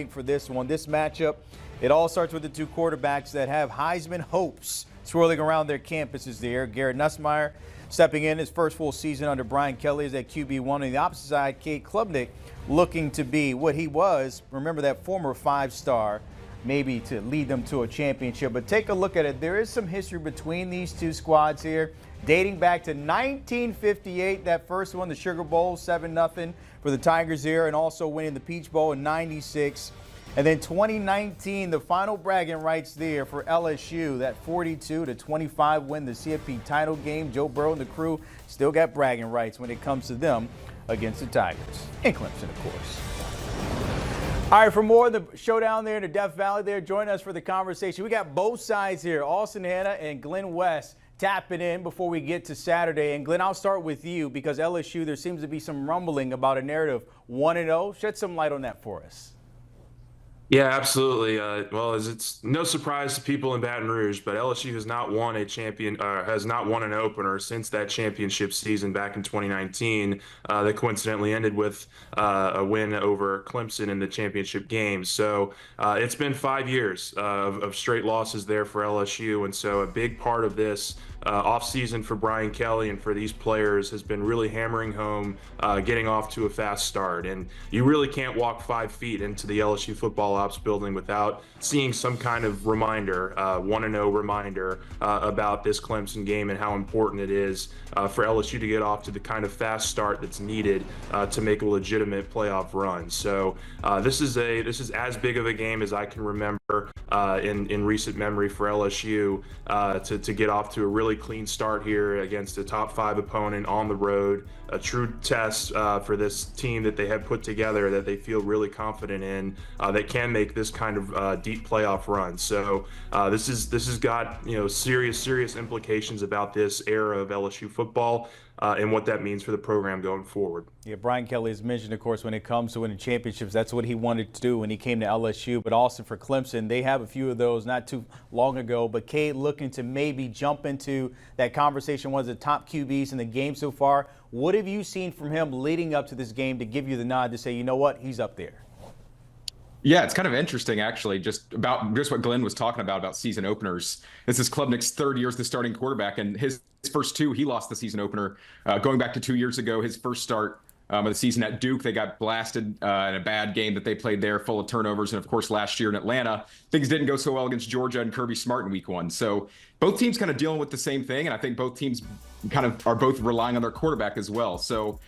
for this one. This matchup, it all starts with the two quarterbacks that have Heisman hopes swirling around their campuses there. Garrett Nussmeier stepping in his first full season under Brian Kelly as at QB1. On the opposite side, Cade Klubnik looking to be what he was. Remember that former five-star, maybe to lead them to a championship. But take a look at it. There is some history between these two squads here, dating back to 1958, that first one, the Sugar Bowl, 7-0 for the Tigers there, and also winning the Peach Bowl in '96. And then 2019, the final bragging rights there for LSU, that 42-25 win, the CFP title game. Joe Burrow and the crew still got bragging rights when it comes to them against the Tigers. And Clemson, of course. All right, for more of the showdown there in the Death Valley there, join us for the conversation. We got both sides here, Austin Hanna and Glenn West, tapping in before we get to Saturday. And Glenn, I'll start with you because LSU, there seems to be some rumbling about a narrative 1-0. Shed some light on that for us. Yeah, absolutely. Well, it's no surprise to people in Baton Rouge, but LSU has not won has not won an opener since that championship season back in 2019 that coincidentally ended with a win over Clemson in the championship game. So it's been 5 years of straight losses there for LSU, and so a big part of this offseason for Brian Kelly and for these players has been really hammering home getting off to a fast start. And you really can't walk 5 feet into the LSU football ops building without seeing some kind of reminder, 1-0 reminder about this Clemson game and how important it is for LSU to get off to the kind of fast start that's needed to make a legitimate playoff run. So this is as big of a game as I can remember in recent memory for LSU to get off to a really clean start here against a top 5 opponent on the road, a true test for this team that they have put together that they feel really confident in, that can make this kind of deep playoff run. So this has got serious implications about this era of LSU football and what that means for the program going forward. Yeah, Brian Kelly has mentioned, of course, when it comes to winning championships, that's what he wanted to do when he came to LSU. But also for Clemson, they have a few of those not too long ago. But Cade looking to maybe jump into that conversation, one of the top QBs in the game so far. What have you seen from him leading up to this game to give you the nod to say, you know what, he's up there? Yeah, it's kind of interesting, actually, just what Glenn was talking about season openers. This is Klubnik's 3rd year as the starting quarterback, and his first 2, he lost the season opener. Going back to 2 years ago, his first start of the season at Duke, they got blasted in a bad game that they played there, full of turnovers. And, of course, last year in Atlanta, things didn't go so well against Georgia and Kirby Smart in week 1. So both teams kind of dealing with the same thing, and I think both teams kind of are both relying on their quarterback as well. So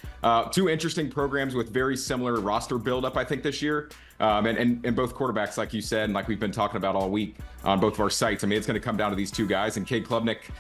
2 interesting programs with very similar roster buildup, I think, this year. And both quarterbacks, like you said, and like we've been talking about all week on both of our sites. I mean, it's going to come down to these 2 guys. And Cade Klubnik,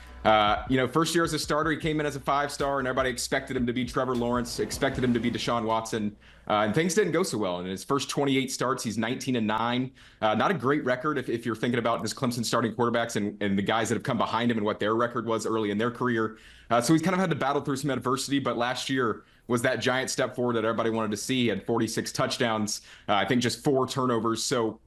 first year as a starter, he came in as a 5-star, and everybody expected him to be Trevor Lawrence, expected him to be Deshaun Watson. And things didn't go so well. In his first 28 starts, he's 19-9. Not a great record if you're thinking about this Clemson starting quarterbacks and the guys that have come behind him and what their record was early in their career. So he's kind of had to battle through some adversity, but last year was that giant step forward that everybody wanted to see. He had 46 touchdowns, I think just 4 turnovers. So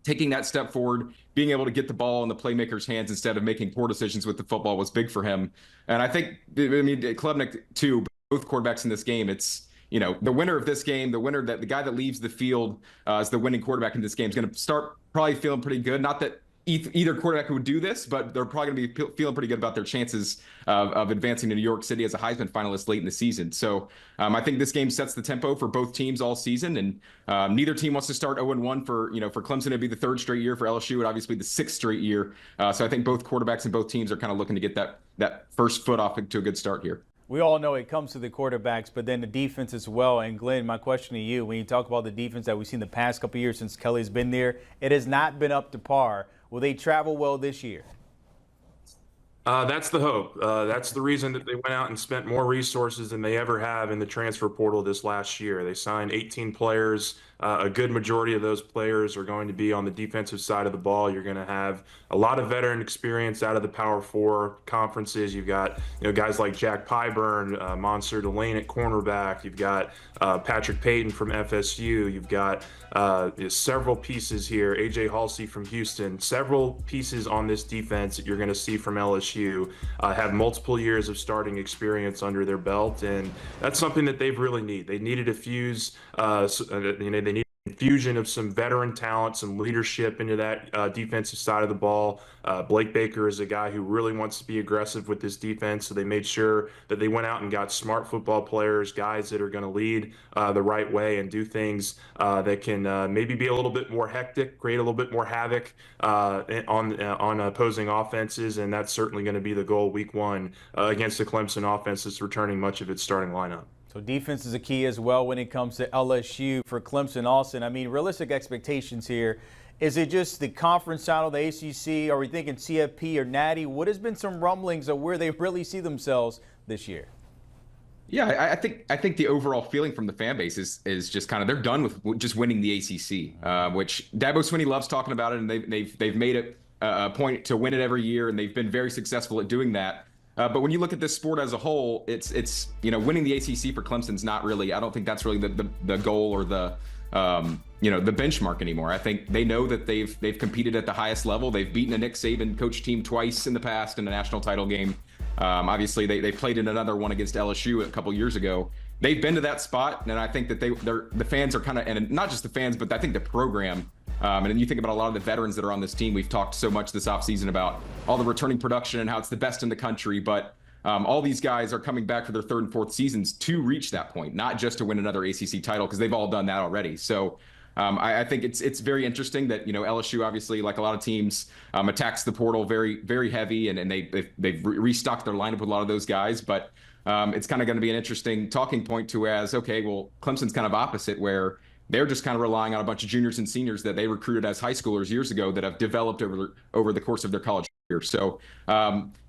taking that step forward, being able to get the ball in the playmaker's hands instead of making poor decisions with the football was big for him. And I think, Klubnik too, both quarterbacks in this game, it's, the winner of this game, the guy that leaves the field as the winning quarterback in this game is going to start probably feeling pretty good. Not that either quarterback would do this, but they're probably going to be feeling pretty good about their chances of advancing to New York City as a Heisman finalist late in the season. So I think this game sets the tempo for both teams all season, and neither team wants to start 0-1 for Clemson. It'd be the 3rd straight year, for LSU and obviously the 6th straight year. So I think both quarterbacks and both teams are kind of looking to get that first foot off to a good start here. We all know it comes to the quarterbacks, but then the defense as well. And Glenn, my question to you, when you talk about the defense that we've seen the past couple of years since Kelly's been there, it has not been up to par. Will they travel well this year? That's the hope. That's the reason that they went out and spent more resources than they ever have in the transfer portal this last year. They signed 18 players. A good majority of those players are going to be on the defensive side of the ball. You're going to have a lot of veteran experience out of the Power 4 conferences. You've got guys like Jack Pyburn, Monsieur Delane at cornerback. You've got Patrick Payton from FSU. You've got several pieces here. AJ Halsey from Houston. Several pieces on this defense that you're going to see from LSU have multiple years of starting experience under their belt, and that's something that they've really needed. They needed to fuse. They need infusion of some veteran talent, some leadership into that defensive side of the ball. Blake Baker is a guy who really wants to be aggressive with this defense, so they made sure that they went out and got smart football players, guys that are going to lead the right way and do things that can maybe be a little bit more hectic, create a little bit more havoc on opposing offenses, and that's certainly going to be the goal week one against the Clemson offense that's returning much of its starting lineup. So defense is a key as well when it comes to LSU for Clemson. Austin, I mean, realistic expectations here. Is it just the conference title, the ACC? Are we thinking CFP or Natty? What has been some rumblings of where they really see themselves this year? Yeah, I think the overall feeling from the fan base is just kind of they're done with just winning the ACC, which Dabo Swinney loves talking about it, and they've made it a point to win it every year, and they've been very successful at doing that. But when you look at this sport as a whole, it's winning the ACC for Clemson's not really. I don't think that's really the goal or the the benchmark anymore. I think they know that they've competed at the highest level. They've beaten a Nick Saban coach team twice in the past in a national title game. Obviously, they played in another one against LSU a couple years ago. They've been to that spot, and I think that the fans are kind of, and not just the fans, but I think the program. And then you think about a lot of the veterans that are on this team. We've talked so much this offseason about all the returning production and how it's the best in the country. But all these guys are coming back for their third and fourth seasons to reach that point, not just to win another ACC title, because they've all done that already. So I think it's very interesting that LSU, obviously, like a lot of teams, attacks the portal very, very heavy, and they've restocked their lineup with a lot of those guys. But it's kind of going to be an interesting talking point to okay, well, Clemson's kind of opposite, where they're just kind of relying on a bunch of juniors and seniors that they recruited as high schoolers years ago that have developed over the course of their college career. So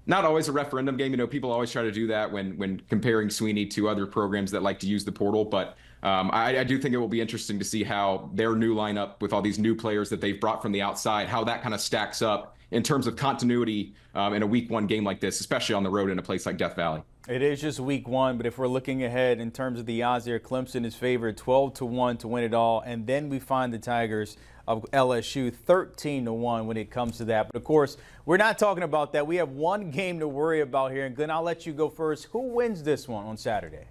not always a referendum game. People always try to do that when comparing Swinney to other programs that like to use the portal. But I do think it will be interesting to see how their new lineup with all these new players that they've brought from the outside, how that kind of stacks up in terms of continuity in a week one game like this, especially on the road in a place like Death Valley. It is just week one, but if we're looking ahead in terms of the odds there, Clemson is favored 12-1 to win it all. And then we find the Tigers of LSU 13-1 when it comes to that. But, of course, we're not talking about that. We have one game to worry about here. And, Glenn, I'll let you go first. Who wins this one on Saturday?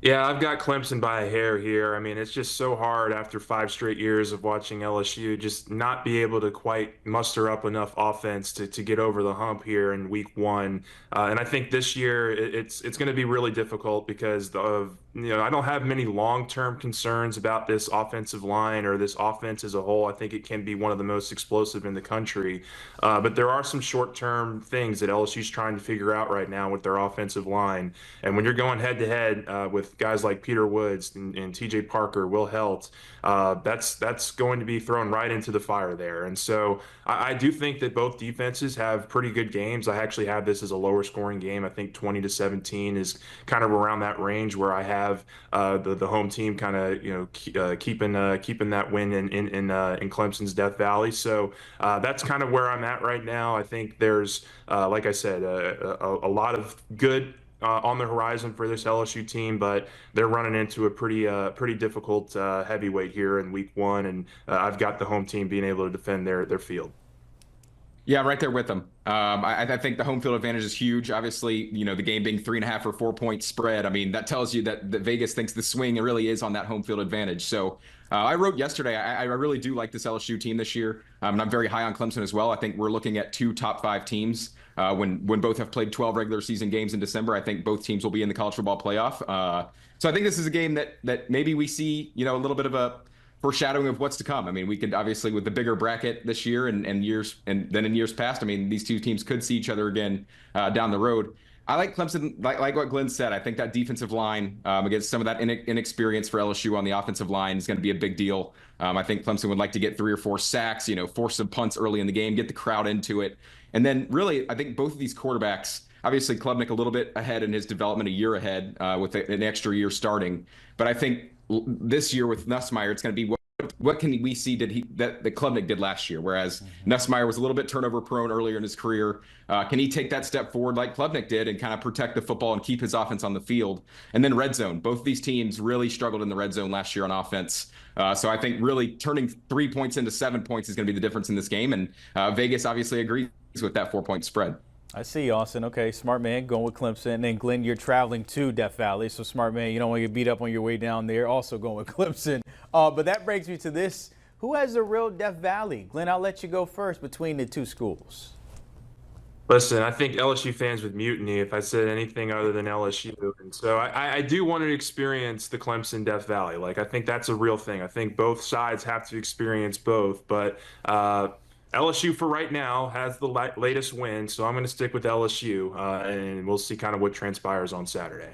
Yeah, I've got Clemson by a hair here. I mean, it's just so hard after 5 straight years of watching LSU just not be able to quite muster up enough offense to get over the hump here in week one. And I think this year it's going to be really difficult because I don't have many long-term concerns about this offensive line or this offense as a whole. I think it can be one of the most explosive in the country. But there are some short-term things that LSU's trying to figure out right now with their offensive line. And when you're going head-to-head with guys like Peter Woods and T.J. Parker, Will Helt, that's going to be thrown right into the fire there. And so I do think that both defenses have pretty good games. I actually have this as a lower scoring game. I think 20-17 is kind of around that range where I have the home team kind of keeping that win in Clemson's Death Valley. So that's kind of where I'm at right now. I think there's like I said, a lot of good on the horizon for this LSU team, but they're running into a pretty difficult heavyweight here in week one, and I've got the home team being able to defend their field. Yeah, I'm right there with them. I think the home field advantage is huge. Obviously, the game being 3.5 or 4 point spread. I mean, that tells you that Vegas thinks the swing really is on that home field advantage. So I wrote yesterday, I really do like this LSU team this year. And I'm very high on Clemson as well. I think we're looking at 2 top 5 teams. When both have played 12 regular season games in December, I think both teams will be in the college football playoff. So I think this is a game that maybe we see, a little bit of a foreshadowing of what's to come. I mean, we could obviously, with the bigger bracket this year and then in years past, I mean, these two teams could see each other again down the road. I like Clemson, like what Glenn said. I think that defensive line against some of that inexperience for LSU on the offensive line is going to be a big deal. I think Clemson would like to get 3 or 4 sacks, force some punts early in the game, get the crowd into it. And then really, I think both of these quarterbacks, obviously Klubnik a little bit ahead in his development, a year ahead with an extra year starting. But I think this year with Nussmeier, it's going to be what can we see that Klubnik did last year, whereas Nussmeier was a little bit turnover prone earlier in his career. Can he take that step forward like Klubnik did and kind of protect the football and keep his offense on the field? And then red zone. Both these teams really struggled in the red zone last year on offense. So I think really turning 3 points into 7 points is going to be the difference in this game. And Vegas obviously agrees with that 4 point spread. I see, Austin. Okay, smart man, going with Clemson. And then, Glenn, you're traveling to Death Valley, so smart man, you don't want to get beat up on your way down there. Also going with Clemson. But that brings me to this. Who has the real Death Valley? Glenn, I'll let you go first between the two schools. Listen, I think LSU fans would mutiny if I said anything other than LSU. And so I do want to experience the Clemson Death Valley. Like, I think that's a real thing. I think both sides have to experience both. But LSU for right now has the latest win, so I'm going to stick with LSU, and we'll see kind of what transpires on Saturday.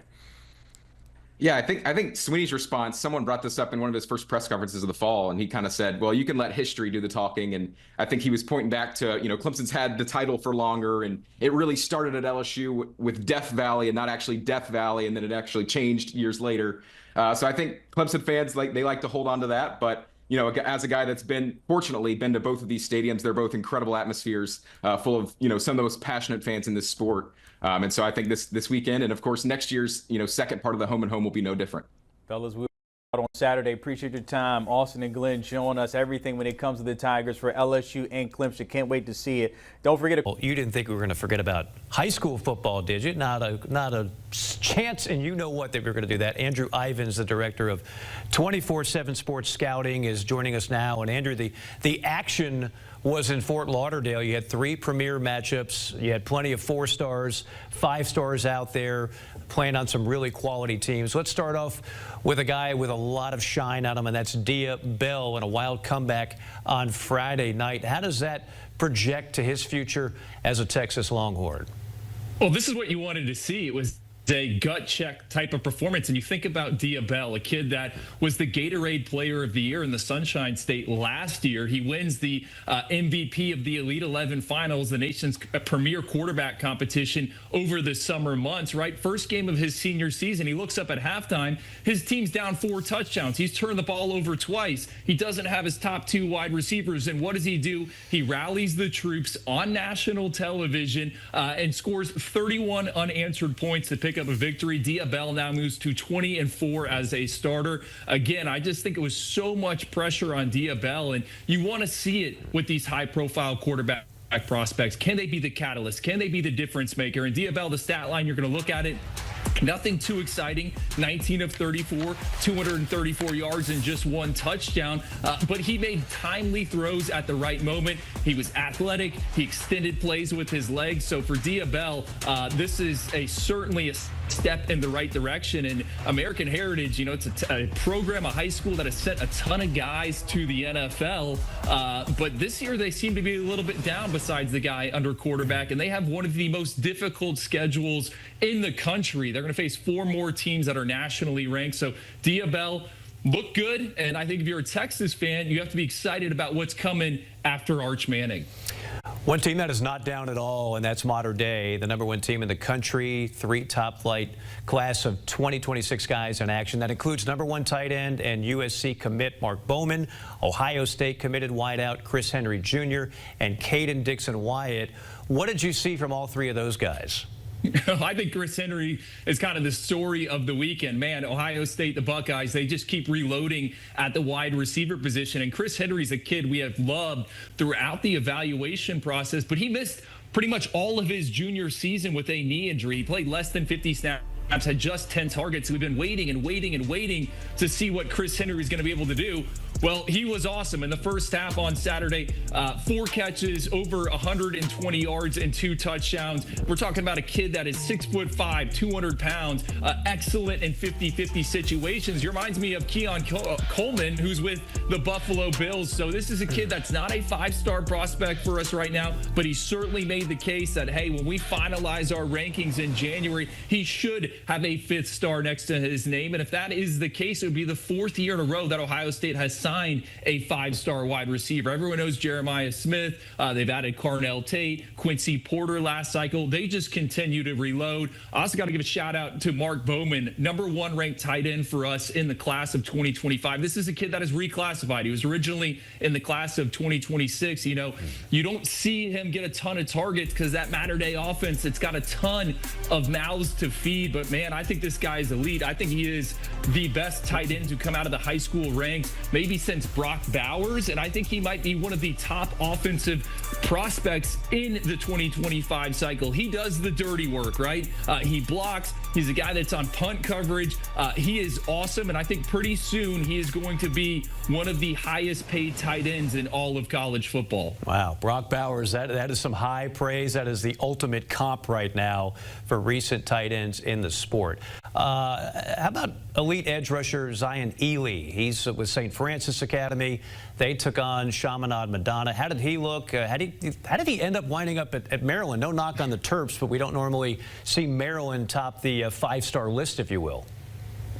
Yeah, I think Sweeney's response, someone brought this up in one of his first press conferences of the fall, and he kind of said, well, you can let history do the talking. And I think he was pointing back to, Clemson's had the title for longer, and it really started at LSU with Death Valley and not actually Death Valley, and then it actually changed years later. So I think Clemson fans, they like to hold on to that. But, as a guy that's fortunately been to both of these stadiums, they're both incredible atmospheres full of, some of the most passionate fans in this sport. And so I think this weekend, and of course next year's second part of the home and home will be no different. Fellas, we'll be out on Saturday. Appreciate your time. Austin and Glenn showing us everything when it comes to the Tigers for LSU and Clemson. Can't wait to see it. Don't forget. Well, you didn't think we were going to forget about high school football, did you? Not a chance, and you know what, that we were going to do that. Andrew Ivins, the director of 24/7 Sports Scouting, is joining us now. And Andrew, the action was in Fort Lauderdale. You had 3 premier matchups. You had plenty of 4 stars, 5 stars out there playing on some really quality teams. Let's start off with a guy with a lot of shine on him, and that's Dia Bell, and a wild comeback on Friday night. How does that project to his future as a Texas Longhorn? Well, this is what you wanted to see. It was a gut check type of performance. And you think about Dia Bell, a kid that was the Gatorade Player of the Year in the Sunshine State last year. He wins the MVP of the Elite 11 Finals, the nation's premier quarterback competition over the summer months, right? First game of his senior season, he looks up at halftime. His team's down 4 touchdowns. He's turned the ball over twice. He doesn't have his top 2 wide receivers. And what does he do? He rallies the troops on national television and scores 31 unanswered points to pick up a victory. Dia Bell now moves to 20-4 as a starter. Again, I just think it was so much pressure on Dia Bell, and you want to see it with these high-profile quarterback prospects. Can they be the catalyst? Can they be the difference maker? And Dia Bell, the stat line, you're going to look at it. Nothing too exciting. 19 of 34, 234 yards and just 1 touchdown. But he made timely throws at the right moment. He was athletic. He extended plays with his legs. So for Dia Bell, this is certainly a step in the right direction. And American Heritage, it's a program, a high school that has sent a ton of guys to the NFL. But this year they seem to be a little bit down besides the guy under quarterback. And they have one of the most difficult schedules in the country. They're going to face 4 more teams that are nationally ranked. So Dia Bell looked good. And I think if you're a Texas fan, you have to be excited about what's coming after Arch Manning. One team that is not down at all, and that's Mater Dei, the #1 team in the country, 3 top-flight class of 2026 guys in action. That includes #1 tight end and USC commit Mark Bowman, Ohio State committed wideout Chris Henry Jr., and Caden Dixon-Wyatt. What did you see from all 3 of those guys? I think Chris Henry is kind of the story of the weekend. Man, Ohio State, the Buckeyes, they just keep reloading at the wide receiver position. And Chris Henry's a kid we have loved throughout the evaluation process, but he missed pretty much all of his junior season with a knee injury. He played less than 50 snaps. Had just 10 targets. We've been waiting and waiting and waiting to see what Chris Henry is going to be able to do. Well, he was awesome in the first half on Saturday. 4 catches, over 120 yards, and 2 touchdowns. We're talking about a kid that is 6'5", 200 pounds, excellent in 50-50 situations. He reminds me of Keon Coleman, who's with the Buffalo Bills. So this is a kid that's not a 5-star prospect for us right now, but he certainly made the case that, hey, when we finalize our rankings in January, he should have a 5th star next to his name. And if that is the case, it would be the 4th year in a row that Ohio State has signed a 5-star wide receiver. Everyone knows Jeremiah Smith. They've added Carnell Tate, Quincy Porter last cycle. They just continue to reload. I also got to give a shout out to Mark Bowman, #1 ranked tight end for us in the class of 2025. This is a kid that is reclassified. He was originally in the class of 2026. You don't see him get a ton of targets because that Mater Dei offense, it's got a ton of mouths to feed. But but man, I think this guy is elite. I think he is the best tight end to come out of the high school ranks, maybe since Brock Bowers, and I think he might be one of the top offensive prospects in the 2025 cycle. He does the dirty work, right? He blocks. He's a guy that's on punt coverage. He is awesome, and I think pretty soon he is going to be one of the highest paid tight ends in all of college football. Wow, Brock Bowers, that is some high praise. That is the ultimate comp right now for recent tight ends in the sport. How about elite edge rusher Zion Ely? He's with St. Francis Academy. They took on Chaminade Madonna. How did he look? How did he end up winding up at Maryland? No knock on the Terps, but we don't normally see Maryland top the five-star list, if you will.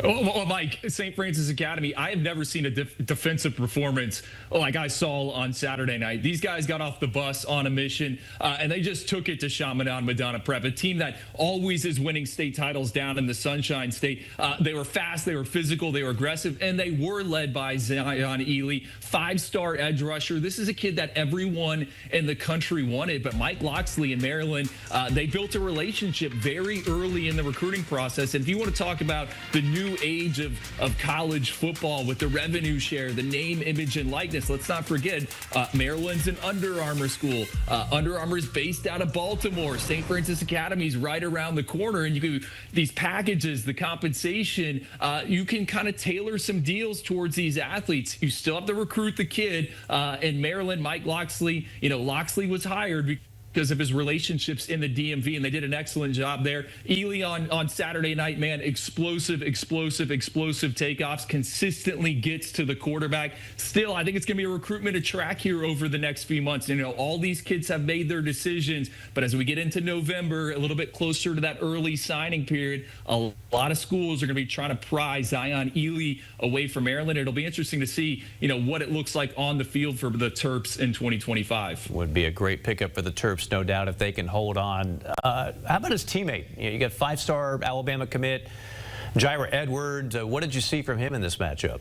Oh, Mike, St. Francis Academy, I have never seen a defensive performance like I saw on Saturday night. These guys got off the bus on a mission, and they just took it to Chaminade Madonna Prep, a team that always is winning state titles down in the Sunshine State. They were fast, they were physical, they were aggressive, and they were led by Zion Ely, five-star edge rusher. This is a kid that everyone in the country wanted, but Mike Loxley in Maryland, they built a relationship very early in the recruiting process. And if you want to talk about the new age of college football with the revenue share, the name, image, and likeness, let's not forget Maryland's an Under Armour school. Under Armour is based out of Baltimore. St. Francis Academy is right around the corner, and you can these packages, the compensation, you can kind of tailor some deals towards these athletes. You still have to recruit the kid. In Maryland, Mike Loxley, Loxley was hired because of his relationships in the DMV, and they did an excellent job there. Ely on Saturday night, man, explosive takeoffs, consistently gets to the quarterback. Still, I think it's going to be a recruitment track here over the next few months. All these kids have made their decisions, but as we get into November, a little bit closer to that early signing period, a lot of schools are going to be trying to pry Zion Ely away from Maryland. It'll be interesting to see, what it looks like on the field for the Terps in 2025. Would be a great pickup for the Terps, no doubt, if they can hold on. How about his teammate? You got five-star Alabama commit, Jaira Edwards. What did you see from him in this matchup?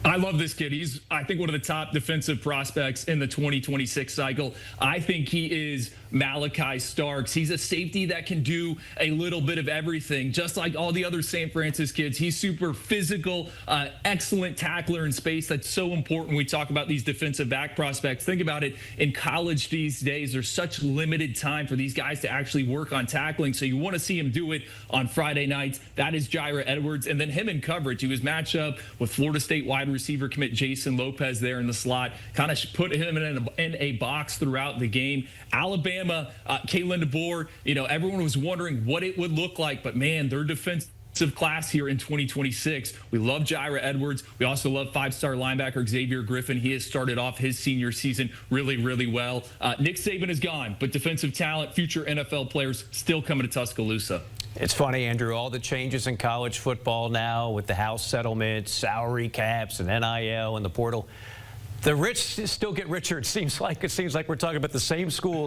I love this kid. He's, I think, one of the top defensive prospects in the 2026 cycle. I think he is Malachi Starks. He's a safety that can do a little bit of everything, just like all the other St. Francis kids. He's super physical, excellent tackler in space. That's so important when we talk about these defensive back prospects. Think about it. In college these days, there's such limited time for these guys to actually work on tackling, so you want to see him do it on Friday nights. That is Jaira Edwards. And then him in coverage. He was matched up with Florida State wide receiver commit Jason Lopez there in the slot. Kind of put him in a box throughout the game. Alabama, Kalen DeBoer, everyone was wondering what it would look like, but man, their defensive class here in 2026. We love Jaira Edwards. We also love five-star linebacker Xavier Griffin. He has started off his senior season really well. Nick Saban is gone, but defensive talent, future NFL players still coming to Tuscaloosa. It's funny, Andrew, all the changes in college football now with the house settlements, salary caps, and NIL and the portal. The rich still get richer. It seems like we're talking about the same schools.